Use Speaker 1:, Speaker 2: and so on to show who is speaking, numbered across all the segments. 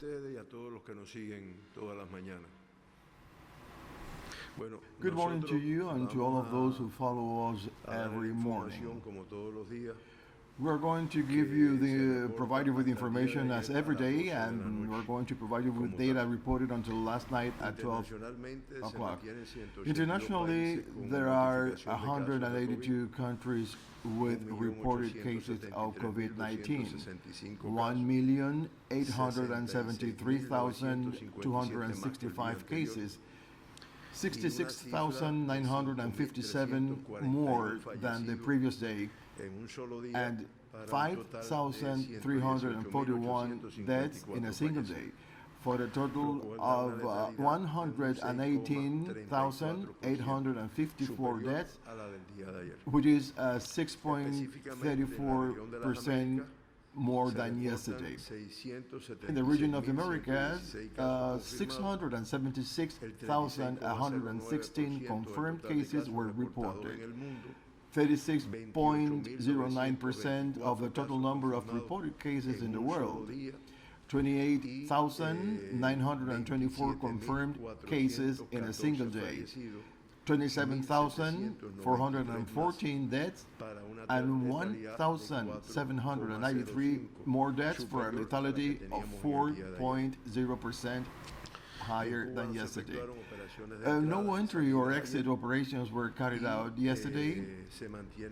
Speaker 1: ustedes y a todos los que nos siguen todas las mañanas. Bueno,
Speaker 2: Good morning to you and to all of those who follow us every morning.
Speaker 1: como todos los días.
Speaker 2: We're going to provide you with information as every day, and we're going to provide you with data reported until last night at 12 o'clock. Internationally, there are 182 countries with reported cases of COVID-19, 1,873,265 cases, 66,957 more than the previous day, and 5,341 deaths in a single day, for a total of 118,854 deaths, which is 6.34% more than yesterday. In the region of the Americas, 676,116 confirmed cases were reported. 36.09% of the total number of reported cases in the world. 28,924 confirmed cases in a single day. 27,414 deaths and 1,793 more deaths for a lethality of 4.0% higher than yesterday. No entry or exit operations were carried out yesterday,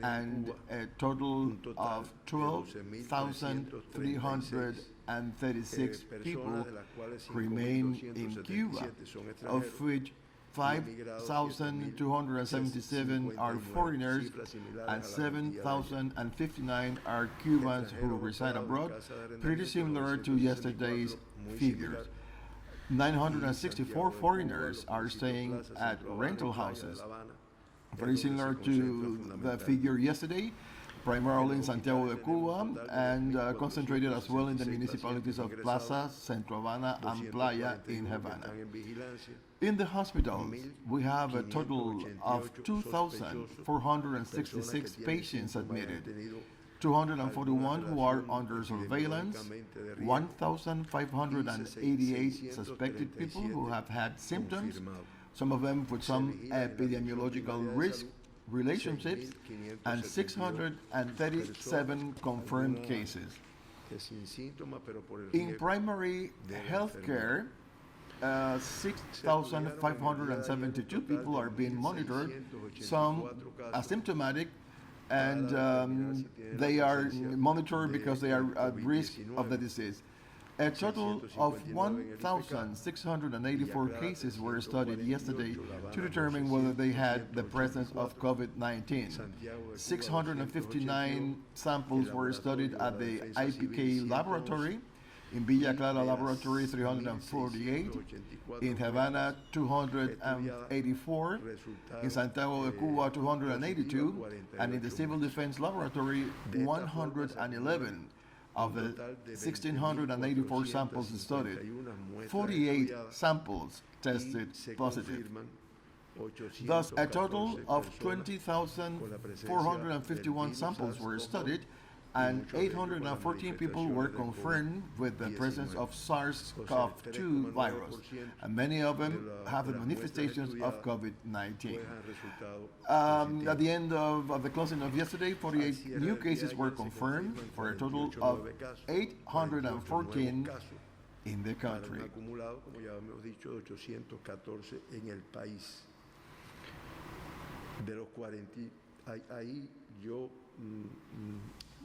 Speaker 2: and a total of 12,336 people remain in Cuba, of which 5,277 are foreigners and 7,059 are Cubans who reside abroad, pretty similar to yesterday's figures. 964 foreigners are staying at rental houses, very similar to the figure yesterday, primarily in Santiago de Cuba, and concentrated as well in the municipalities of Plaza, Centro Havana, and Playa in Havana. In the hospitals, we have a total of 2,466 patients admitted, 241 who are under surveillance, 1,588 suspected people who have had symptoms, some of them with some epidemiological risk relationships, and 637 confirmed cases. In primary health care, 6,572 people are being monitored, some asymptomatic, and they are monitored because they are at risk of the disease. A total of 1,684 cases were studied yesterday to determine whether they had the presence of COVID-19. 659 samples were studied at the IPK laboratory. In Villa Clara laboratory, 348. In Havana, 284. In Santiago de Cuba, 282. And in the Civil Defense Laboratory, 111. Of the 1,684 samples studied, 48 samples tested positive. Thus, a total of 20,451 samples were studied, and 814 people were confirmed with the presence of SARS-CoV-2 virus, and many of them have the manifestations of COVID-19. At the end of the closing of yesterday, 48 new cases were confirmed for a total of 814 in the country.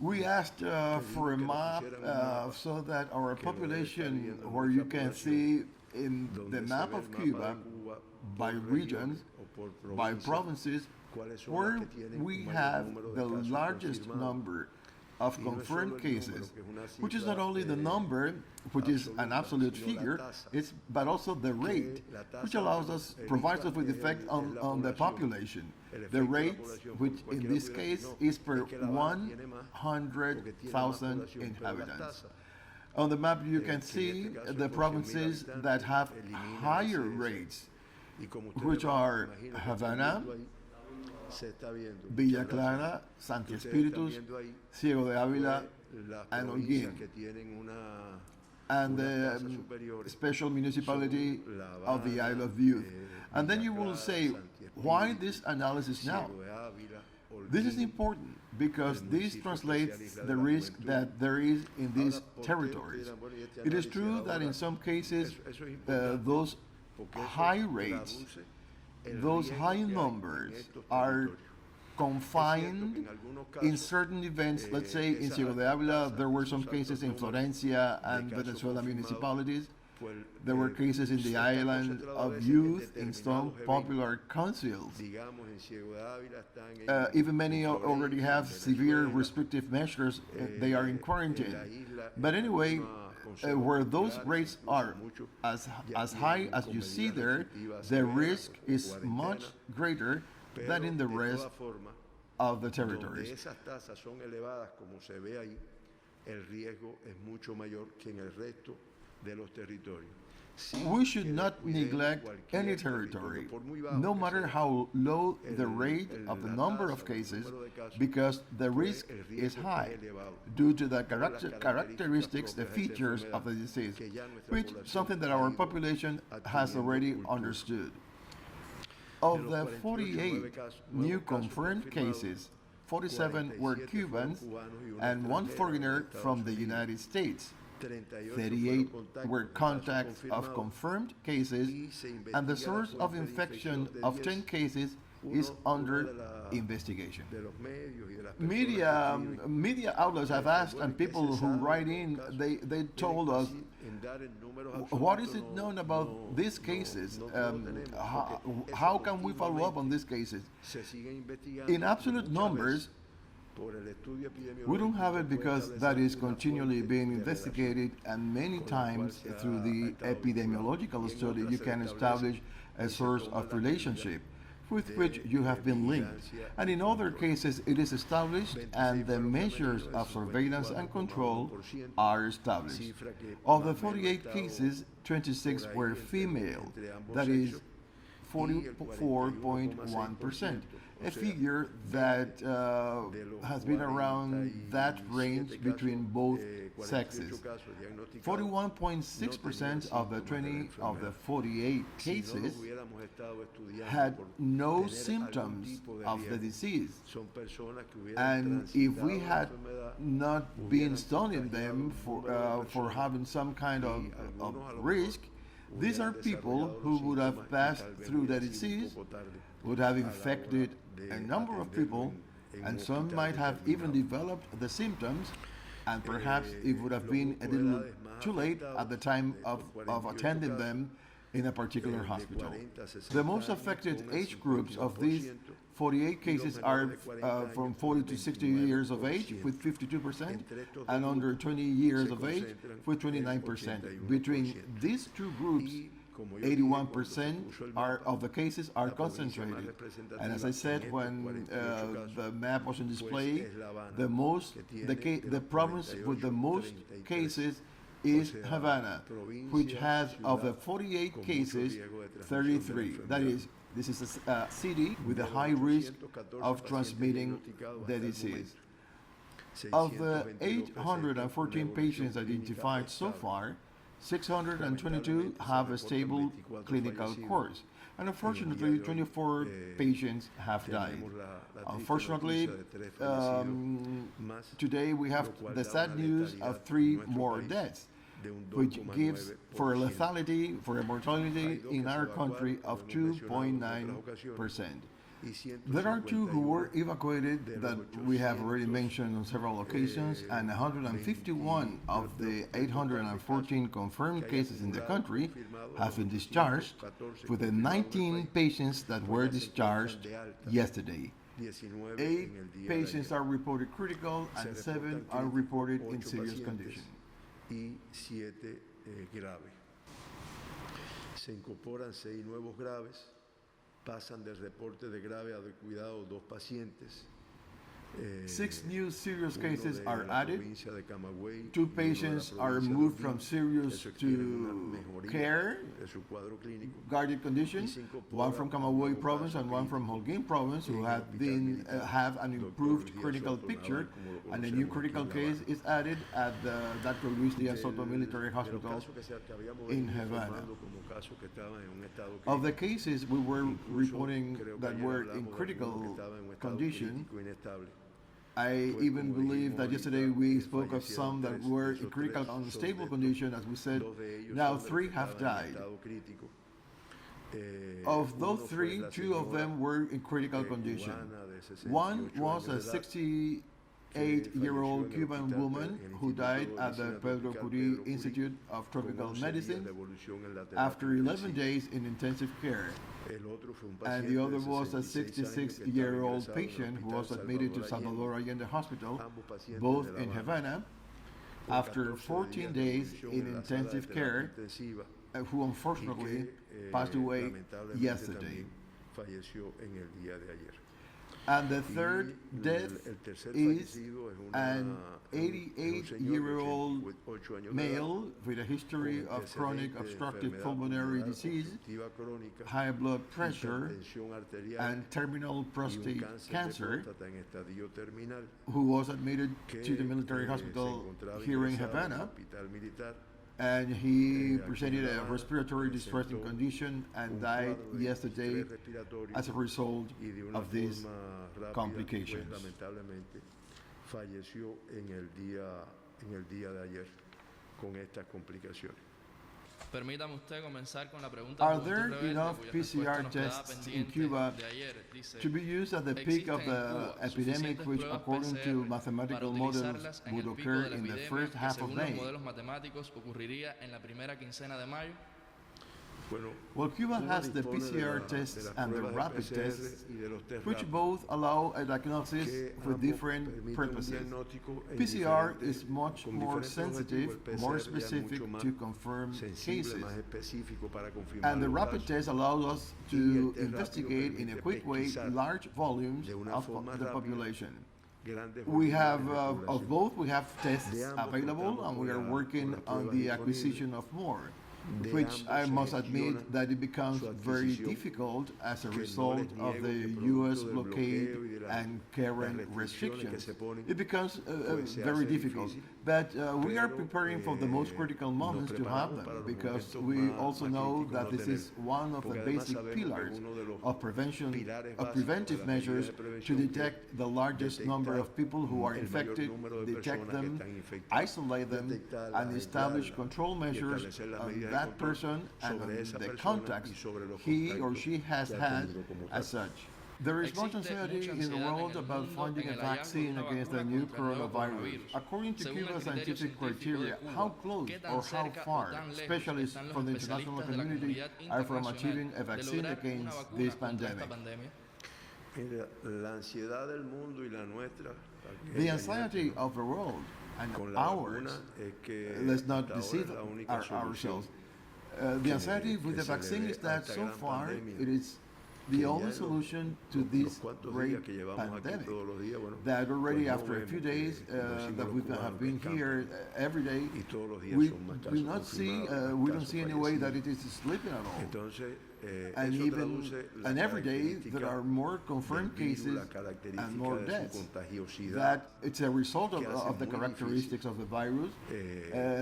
Speaker 2: We asked for a map so that our population, where you can see in the map of Cuba, by regions, by provinces, where we have the largest number of confirmed cases, which is not only the number, which is an absolute figure, but also the rate, which provides us with effect on the population. The rate, which in this case is per 100,000 inhabitants. On the map you can see the provinces that have higher rates, which are Havana, Villa Clara, Sancti Spiritus, Ciego de Avila, and Holguín. and the special municipality of the Isle of Youth. And then you will say, why this analysis now? This is important because this translates the risk that there is in these territories. It is true that in some cases, those high rates, those high numbers are confined in certain events. Let's say in Ciego de Avila, there were some cases in Florencia and Venezuela municipalities. There were cases in the island of youth in some popular councils. Even many already have severe restrictive measures. They are in quarantine. But anyway, where those rates are as high as you see there, the risk is much greater than in the rest of the territories. We should not neglect any territory, no matter how low the rate of the number of cases, because the risk is high due to the characteristics, the features of the disease, which is something that our population has already understood. Of the 48 new confirmed cases, 47 were Cubans and one foreigner from the United States. 38 were contacts of confirmed cases, and the source of infection of 10 cases is under investigation. Media outlets have asked, and people who write in, they told us, what is it known about these cases? How can we follow up on these cases? In absolute numbers, we don't have it because that is continually being investigated, and many times through the epidemiological study you can establish a source of relationship with which you have been linked. And in other cases it is established and the measures of surveillance and control are established. Of the 48 cases, 26 were female, that is 44.1%. A figure that has been around that range between both sexes. 41.6% of the 48 cases had no symptoms of the disease. And if we had not been studying them for having some kind of risk, these are people who would have passed through the disease, would have infected a number of people, and some might have even developed the symptoms, and perhaps it would have been a little too late at the time of attending them in a particular hospital. The most affected age groups of these 48 cases are from 40 to 60 years of age with 52%, and under 20 years of age with 29%. Between these two groups, 81% of the cases are concentrated. And as I said, when the map was on display, the province with the most cases is Havana, which has, of the 48 cases, 33. That is, this is a city with a high risk of transmitting the disease. Of the 814 patients identified so far, 622 have a stable clinical course, and unfortunately 24 patients have died. Unfortunately, today we have the sad news of 3 more deaths, which gives for a lethality, for a mortality in our country of 2.9%. There are 2 who were evacuated that we have already mentioned on several occasions, and 151 of the 814 confirmed cases in the country have been discharged, with the 19 patients that were discharged yesterday. 8 patients are reported critical and 7 are reported in serious condition.
Speaker 1: Se incorporan 6 nuevos graves. Pasan del reporte de grave a de cuidado 2 pacientes.
Speaker 2: 6 new serious cases
Speaker 1: uno
Speaker 2: are
Speaker 1: de la
Speaker 2: added.
Speaker 1: provincia de Camagüey
Speaker 2: 2
Speaker 1: y uno de la
Speaker 2: patients are
Speaker 1: provincia de
Speaker 2: moved
Speaker 1: Holguín.
Speaker 2: from serious
Speaker 1: Eso requiere una
Speaker 2: to
Speaker 1: mejoría
Speaker 2: care,
Speaker 1: de su cuadro clínico.
Speaker 2: guarded condition.
Speaker 1: Y se incorpora
Speaker 2: One from
Speaker 1: un
Speaker 2: Camagüey
Speaker 1: nuevo
Speaker 2: province
Speaker 1: caso
Speaker 2: and one from
Speaker 1: crítico
Speaker 2: Holguín province who
Speaker 1: en el
Speaker 2: have
Speaker 1: hospital
Speaker 2: been
Speaker 1: militar.
Speaker 2: have an
Speaker 1: Doctor
Speaker 2: improved
Speaker 1: Luis Díaz
Speaker 2: critical
Speaker 1: Soto
Speaker 2: picture,
Speaker 1: Naval, como lo
Speaker 2: and a new
Speaker 1: conocemos aquí
Speaker 2: critical
Speaker 1: en La
Speaker 2: case
Speaker 1: Habana.
Speaker 2: is added at the Dr. Luis Díaz Soto Military
Speaker 1: De los
Speaker 2: Hospital.
Speaker 1: casos que habíamos
Speaker 2: in
Speaker 1: venido
Speaker 2: Havana.
Speaker 1: informando como casos que estaban en un estado
Speaker 2: Of the
Speaker 1: crítico.
Speaker 2: cases we were
Speaker 1: Incluso
Speaker 2: reporting
Speaker 1: creo que
Speaker 2: that
Speaker 1: ayer
Speaker 2: were
Speaker 1: hablamos
Speaker 2: in
Speaker 1: de alguno que
Speaker 2: critical
Speaker 1: estaba en un estado
Speaker 2: condition,
Speaker 1: crítico inestable.
Speaker 2: I even
Speaker 1: como
Speaker 2: believe
Speaker 1: dijimos
Speaker 2: that yesterday
Speaker 1: ahorita,
Speaker 2: we spoke of
Speaker 1: fallecieron
Speaker 2: some that
Speaker 1: tres.
Speaker 2: were in
Speaker 1: Esos
Speaker 2: critical
Speaker 1: tres son
Speaker 2: unstable
Speaker 1: de
Speaker 2: condition, as we said.
Speaker 1: Dos de ellos
Speaker 2: Now
Speaker 1: son de los
Speaker 2: 3
Speaker 1: que
Speaker 2: have
Speaker 1: estaban en
Speaker 2: died.
Speaker 1: estado crítico.
Speaker 2: Of those
Speaker 1: Uno fue
Speaker 2: 3,
Speaker 1: la
Speaker 2: 2 of them
Speaker 1: señora,
Speaker 2: were in critical condition.
Speaker 1: cubana de 68
Speaker 2: One was
Speaker 1: años
Speaker 2: a
Speaker 1: de edad,
Speaker 2: 68-year-old
Speaker 1: falleció en el
Speaker 2: Cuban
Speaker 1: hospital
Speaker 2: woman
Speaker 1: en el
Speaker 2: who died
Speaker 1: Instituto de
Speaker 2: at the
Speaker 1: Medicina
Speaker 2: Pedro
Speaker 1: Tropical
Speaker 2: Curie
Speaker 1: Pedro Curie,
Speaker 2: Institute of
Speaker 1: con
Speaker 2: Tropical
Speaker 1: 11 días
Speaker 2: Medicine
Speaker 1: de evolución en la terapia
Speaker 2: after 11
Speaker 1: intensiva.
Speaker 2: days in intensive care.
Speaker 1: El otro fue un
Speaker 2: And
Speaker 1: paciente
Speaker 2: the other
Speaker 1: de
Speaker 2: was a
Speaker 1: 66 años que estaba
Speaker 2: 66-year-old
Speaker 1: ingresado en el
Speaker 2: patient who
Speaker 1: Hospital
Speaker 2: was admitted to
Speaker 1: Salvador
Speaker 2: Salvador Allende Hospital,
Speaker 1: ambos pacientes
Speaker 2: both
Speaker 1: de La
Speaker 2: in
Speaker 1: Habana,
Speaker 2: Havana,
Speaker 1: con
Speaker 2: after
Speaker 1: 14
Speaker 2: 14
Speaker 1: días de
Speaker 2: days
Speaker 1: evolución
Speaker 2: in
Speaker 1: en la sala de
Speaker 2: intensive
Speaker 1: terapia
Speaker 2: care,
Speaker 1: intensiva
Speaker 2: who
Speaker 1: y
Speaker 2: unfortunately
Speaker 1: que
Speaker 2: passed away
Speaker 1: lamentablemente
Speaker 2: yesterday.
Speaker 1: también falleció en el día de ayer.
Speaker 2: And the third
Speaker 1: Y
Speaker 2: death
Speaker 1: el tercer
Speaker 2: is
Speaker 1: fallecido es
Speaker 2: an
Speaker 1: es un señor de
Speaker 2: 88-year-old
Speaker 1: 88 años de edad,
Speaker 2: male with a history
Speaker 1: con
Speaker 2: of chronic
Speaker 1: antecedentes de
Speaker 2: obstructive
Speaker 1: enfermedad
Speaker 2: pulmonary
Speaker 1: pulmonar
Speaker 2: disease,
Speaker 1: obstructiva crónica,
Speaker 2: high blood pressure,
Speaker 1: hipertensión arterial
Speaker 2: and terminal
Speaker 1: y un
Speaker 2: prostate
Speaker 1: cáncer de
Speaker 2: cancer,
Speaker 1: próstata en estadio terminal
Speaker 2: who was admitted
Speaker 1: que
Speaker 2: to the military
Speaker 1: se
Speaker 2: hospital
Speaker 1: encontraba
Speaker 2: here in
Speaker 1: ingresado en el
Speaker 2: Havana,
Speaker 1: hospital militar.
Speaker 2: and he
Speaker 1: aquí
Speaker 2: presented
Speaker 1: en La
Speaker 2: a
Speaker 1: Habana,
Speaker 2: respiratory distressing
Speaker 1: presentó
Speaker 2: condition and
Speaker 1: un
Speaker 2: died
Speaker 1: cuadro de
Speaker 2: yesterday
Speaker 1: estrés respiratorio
Speaker 2: as a result
Speaker 1: y de una
Speaker 2: of these
Speaker 1: forma rápida,
Speaker 2: complications.
Speaker 1: pues, lamentablemente falleció en el día de ayer con estas complicaciones.
Speaker 3: Permítame usted comenzar con la pregunta
Speaker 2: Are
Speaker 3: Juventud
Speaker 2: there
Speaker 3: Rebelde,
Speaker 2: enough
Speaker 3: cuya respuesta
Speaker 2: PCR
Speaker 3: nos quedaba
Speaker 2: tests in
Speaker 3: pendiente
Speaker 2: Cuba
Speaker 3: de ayer. Dice,
Speaker 2: to be used at the peak of
Speaker 3: ¿existen en
Speaker 2: the
Speaker 3: Cuba
Speaker 2: epidemic,
Speaker 3: suficientes
Speaker 2: which
Speaker 3: pruebas
Speaker 2: according
Speaker 3: PCR
Speaker 2: to
Speaker 3: para
Speaker 2: mathematical models
Speaker 3: utilizarlas en
Speaker 2: would
Speaker 3: el pico
Speaker 2: occur
Speaker 3: de la
Speaker 2: in the
Speaker 3: epidemia
Speaker 2: first
Speaker 3: que
Speaker 2: half of
Speaker 3: según los
Speaker 2: May?
Speaker 3: modelos matemáticos ocurriría en la primera quincena de mayo?
Speaker 1: Bueno,
Speaker 2: Well, Cuba
Speaker 1: Cuba
Speaker 2: has the
Speaker 1: dispone de
Speaker 2: PCR
Speaker 1: la-
Speaker 2: tests
Speaker 1: de las
Speaker 2: and the
Speaker 1: pruebas de
Speaker 2: rapid
Speaker 1: PCR
Speaker 2: tests,
Speaker 1: y de los test
Speaker 2: which
Speaker 1: rápidos,
Speaker 2: both allow a diagnosis
Speaker 1: que
Speaker 2: for
Speaker 1: ambos
Speaker 2: different
Speaker 1: permiten un
Speaker 2: purposes.
Speaker 1: diagnóstico en
Speaker 2: PCR
Speaker 1: diferentes-
Speaker 2: is much
Speaker 1: con
Speaker 2: more
Speaker 1: diferentes objetivos.
Speaker 2: sensitive,
Speaker 1: El
Speaker 2: more
Speaker 1: PCR ya es
Speaker 2: specific
Speaker 1: mucho más
Speaker 2: to confirm
Speaker 1: sensible,
Speaker 2: cases.
Speaker 1: más específico para confirmar
Speaker 2: And the
Speaker 1: los
Speaker 2: rapid
Speaker 1: casos.
Speaker 2: test allows us
Speaker 1: Y el
Speaker 2: to
Speaker 1: test rápido
Speaker 2: investigate in a
Speaker 1: permite
Speaker 2: quick way
Speaker 1: pesquisar
Speaker 2: large volumes
Speaker 1: de una
Speaker 2: of
Speaker 1: forma
Speaker 2: the
Speaker 1: rápida
Speaker 2: population.
Speaker 1: Grandes
Speaker 2: We
Speaker 1: volúmenes
Speaker 2: have,
Speaker 1: de
Speaker 2: of
Speaker 1: población.
Speaker 2: both, we have tests
Speaker 1: De ambos
Speaker 2: available
Speaker 1: contamos
Speaker 2: and
Speaker 1: con
Speaker 2: we are
Speaker 1: la-
Speaker 2: working
Speaker 1: con las
Speaker 2: on
Speaker 1: pruebas
Speaker 2: the
Speaker 1: disponibles.
Speaker 2: acquisition of more,
Speaker 1: De
Speaker 2: which I
Speaker 1: ambos
Speaker 2: must
Speaker 1: se
Speaker 2: admit
Speaker 1: gestiona
Speaker 2: that it becomes
Speaker 1: su
Speaker 2: very
Speaker 1: adquisición,
Speaker 2: difficult as a
Speaker 1: que no
Speaker 2: result
Speaker 1: les
Speaker 2: of
Speaker 1: niego
Speaker 2: the
Speaker 1: que
Speaker 2: U.S.
Speaker 1: producto del
Speaker 2: blockade
Speaker 1: bloqueo y de
Speaker 2: and
Speaker 1: las
Speaker 2: current
Speaker 1: restricciones que
Speaker 2: restrictions.
Speaker 1: se ponen,
Speaker 2: It becomes
Speaker 1: pues se
Speaker 2: very
Speaker 1: hace
Speaker 2: difficult.
Speaker 1: difícil.
Speaker 2: But we are
Speaker 1: Pero,
Speaker 2: preparing for the most critical
Speaker 1: nos
Speaker 2: moments to have
Speaker 1: preparamos para
Speaker 2: them
Speaker 1: los
Speaker 2: because
Speaker 1: momentos
Speaker 2: we
Speaker 1: más-
Speaker 2: also
Speaker 1: más
Speaker 2: know
Speaker 1: críticos
Speaker 2: that
Speaker 1: no
Speaker 2: this is
Speaker 1: tener.
Speaker 2: one of the
Speaker 1: Porque además
Speaker 2: basic
Speaker 1: sabemos que
Speaker 2: pillars
Speaker 1: uno de los
Speaker 2: of prevention,
Speaker 1: pilares
Speaker 2: of
Speaker 1: básicos
Speaker 2: preventive
Speaker 1: de las medidas
Speaker 2: measures
Speaker 1: de
Speaker 2: to
Speaker 1: prevención que
Speaker 2: detect the largest
Speaker 1: detectar
Speaker 2: number of people who are
Speaker 1: el mayor
Speaker 2: infected,
Speaker 1: número de
Speaker 2: detect
Speaker 1: personas que
Speaker 2: them,
Speaker 1: están infectadas,
Speaker 2: isolate them,
Speaker 1: detectar la
Speaker 2: and establish
Speaker 1: aislada
Speaker 2: control
Speaker 1: y
Speaker 2: measures
Speaker 1: establecer las
Speaker 2: on
Speaker 1: medidas de
Speaker 2: that
Speaker 1: control
Speaker 2: person and
Speaker 1: sobre
Speaker 2: on
Speaker 1: esa
Speaker 2: the
Speaker 1: persona
Speaker 2: contacts
Speaker 1: y sobre los
Speaker 2: he or
Speaker 1: contactos
Speaker 2: she has
Speaker 1: que ha
Speaker 2: had
Speaker 1: tenido como
Speaker 2: as
Speaker 1: tal.
Speaker 2: such. There is much
Speaker 3: Existe
Speaker 2: anxiety
Speaker 3: mucha
Speaker 2: in the
Speaker 3: ansiedad en
Speaker 2: world
Speaker 3: el
Speaker 2: about
Speaker 3: mundo
Speaker 2: finding
Speaker 3: en
Speaker 2: a
Speaker 3: el hallazgo de
Speaker 2: vaccine
Speaker 3: una
Speaker 2: against the
Speaker 3: vacuna
Speaker 2: new
Speaker 3: contra el nuevo
Speaker 2: coronavirus.
Speaker 3: coronavirus.
Speaker 2: According to
Speaker 3: Según el
Speaker 2: Cuba's
Speaker 3: criterio
Speaker 2: scientific
Speaker 3: científico de
Speaker 2: criteria,
Speaker 3: Cuba,
Speaker 2: how close
Speaker 3: ¿qué tan
Speaker 2: or how
Speaker 3: cerca o
Speaker 2: far
Speaker 3: tan lejos
Speaker 2: specialists
Speaker 3: están los
Speaker 2: from the international
Speaker 3: especialistas de la
Speaker 2: community
Speaker 3: comunidad
Speaker 2: are from
Speaker 3: internacional
Speaker 2: achieving a
Speaker 3: de
Speaker 2: vaccine
Speaker 3: lograr una
Speaker 2: against
Speaker 3: vacuna
Speaker 2: this
Speaker 3: contra esta
Speaker 2: pandemic?
Speaker 3: pandemia?
Speaker 1: Mira, la ansiedad del mundo y la nuestra,
Speaker 2: The anxiety of the world and
Speaker 1: con la
Speaker 2: ours,
Speaker 1: vacuna es que
Speaker 2: let's not
Speaker 1: hasta ahora
Speaker 2: deceive
Speaker 1: es la única solución
Speaker 2: ourselves. The anxiety with
Speaker 1: que
Speaker 2: the
Speaker 1: se le
Speaker 2: vaccine
Speaker 1: ve
Speaker 2: is
Speaker 1: a
Speaker 2: that
Speaker 1: esta
Speaker 2: so
Speaker 1: gran
Speaker 2: far
Speaker 1: pandemia,
Speaker 2: it is
Speaker 1: que
Speaker 2: the
Speaker 1: ya
Speaker 2: only
Speaker 1: en los-
Speaker 2: solution to
Speaker 1: los
Speaker 2: this
Speaker 1: cuantos
Speaker 2: great
Speaker 1: días que llevamos aquí
Speaker 2: pandemic.
Speaker 1: todos los días, bueno,
Speaker 2: That already
Speaker 1: pues no
Speaker 2: after a few
Speaker 1: vemos que,
Speaker 2: days
Speaker 1: como decimos
Speaker 2: that
Speaker 1: los
Speaker 2: we
Speaker 1: cubanos,
Speaker 2: have
Speaker 1: que
Speaker 2: been
Speaker 1: escampan.
Speaker 2: here every day,
Speaker 1: Y todos los días
Speaker 2: we
Speaker 1: son más
Speaker 2: do
Speaker 1: casos
Speaker 2: not see,
Speaker 1: confirmados,
Speaker 2: we don't
Speaker 1: casos
Speaker 2: see any way that
Speaker 1: fallecidos.
Speaker 2: it is slipping at all.
Speaker 1: Entonces,
Speaker 2: And
Speaker 1: eso
Speaker 2: even
Speaker 1: traduce la
Speaker 2: and every day
Speaker 1: característica
Speaker 2: there are more
Speaker 1: del
Speaker 2: confirmed
Speaker 1: virus,
Speaker 2: cases
Speaker 1: la
Speaker 2: and
Speaker 1: característica
Speaker 2: more
Speaker 1: de
Speaker 2: deaths.
Speaker 1: su contagiosidad,
Speaker 2: That it's a result
Speaker 1: que hace
Speaker 2: of the
Speaker 1: muy
Speaker 2: characteristics of the virus.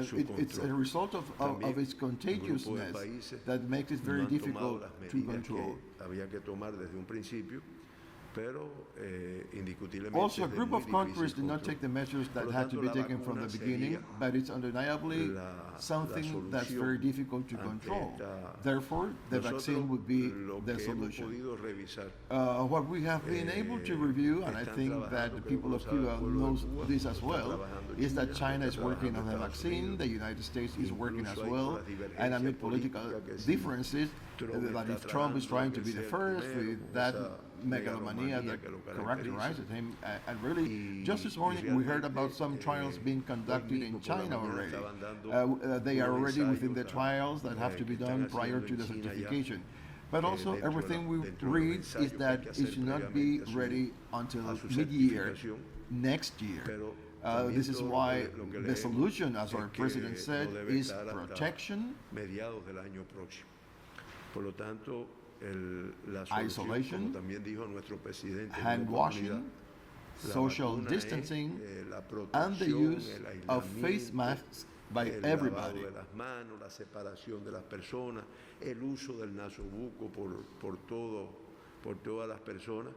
Speaker 1: su
Speaker 2: It's a
Speaker 1: control.
Speaker 2: result of
Speaker 1: También
Speaker 2: its
Speaker 1: un grupo de
Speaker 2: contagiousness
Speaker 1: países
Speaker 2: that makes it
Speaker 1: no
Speaker 2: very
Speaker 1: han tomado
Speaker 2: difficult
Speaker 1: las
Speaker 2: to
Speaker 1: medidas
Speaker 2: control.
Speaker 1: que había que tomar desde un principio, pero indiscutiblemente
Speaker 2: Also, a
Speaker 1: es de
Speaker 2: group
Speaker 1: muy
Speaker 2: of countries
Speaker 1: difícil
Speaker 2: did not
Speaker 1: control.
Speaker 2: take the measures that
Speaker 1: Por lo
Speaker 2: had to
Speaker 1: tanto,
Speaker 2: be
Speaker 1: la
Speaker 2: taken from the
Speaker 1: vacuna
Speaker 2: beginning,
Speaker 1: sería
Speaker 2: but it's undeniably
Speaker 1: la
Speaker 2: something that's
Speaker 1: solución
Speaker 2: very difficult to
Speaker 1: ante
Speaker 2: control.
Speaker 1: esta-
Speaker 2: Therefore, the
Speaker 1: Nosotros
Speaker 2: vaccine would be
Speaker 1: lo
Speaker 2: the
Speaker 1: que hemos
Speaker 2: solution.
Speaker 1: podido revisar
Speaker 2: What we have been able to review, and I
Speaker 1: están
Speaker 2: think that
Speaker 1: trabajando,
Speaker 2: the
Speaker 1: creo
Speaker 2: people
Speaker 1: que
Speaker 2: of
Speaker 1: lo sabe el
Speaker 2: Cuba
Speaker 1: pueblo de
Speaker 2: knows
Speaker 1: Cuba,
Speaker 2: this as
Speaker 1: está
Speaker 2: well,
Speaker 1: trabajando
Speaker 2: is that
Speaker 1: China,
Speaker 2: China is
Speaker 1: está
Speaker 2: working on
Speaker 1: trabajando
Speaker 2: the
Speaker 1: Estados
Speaker 2: vaccine,
Speaker 1: Unidos,
Speaker 2: the United States is working as
Speaker 1: incluso ahí
Speaker 2: well,
Speaker 1: con las
Speaker 2: and amid
Speaker 1: divergencias
Speaker 2: political
Speaker 1: políticas que si
Speaker 2: differences,
Speaker 1: Trump
Speaker 2: that
Speaker 1: está
Speaker 2: if Trump is
Speaker 1: tratando
Speaker 2: trying
Speaker 1: de
Speaker 2: to be the
Speaker 1: ser
Speaker 2: first
Speaker 1: primero
Speaker 2: with
Speaker 1: con
Speaker 2: that
Speaker 1: esa
Speaker 2: megalomania
Speaker 1: megalomanía
Speaker 2: that
Speaker 1: que lo
Speaker 2: characterizes
Speaker 1: caracteriza.
Speaker 2: him, and really,
Speaker 1: Y-
Speaker 2: just this
Speaker 1: y
Speaker 2: morning we heard
Speaker 1: realmente,
Speaker 2: about some trials being conducted
Speaker 1: hoy
Speaker 2: in
Speaker 1: mismo por la
Speaker 2: China
Speaker 1: mañana
Speaker 2: already.
Speaker 1: estaban dando
Speaker 2: They are
Speaker 1: unos
Speaker 2: already within the
Speaker 1: ensayos
Speaker 2: trials that have to
Speaker 1: que
Speaker 2: be
Speaker 1: están
Speaker 2: done prior
Speaker 1: haciendo
Speaker 2: to
Speaker 1: en
Speaker 2: the
Speaker 1: China ya
Speaker 2: certification. But also everything we read is that it should not be ready until mid-year next year. This is why the solution, as our president said, is protection, isolation, hand washing, social distancing, and the use of face masks by everybody.
Speaker 1: La separación de las personas, el uso del nasobuco por todas las personas.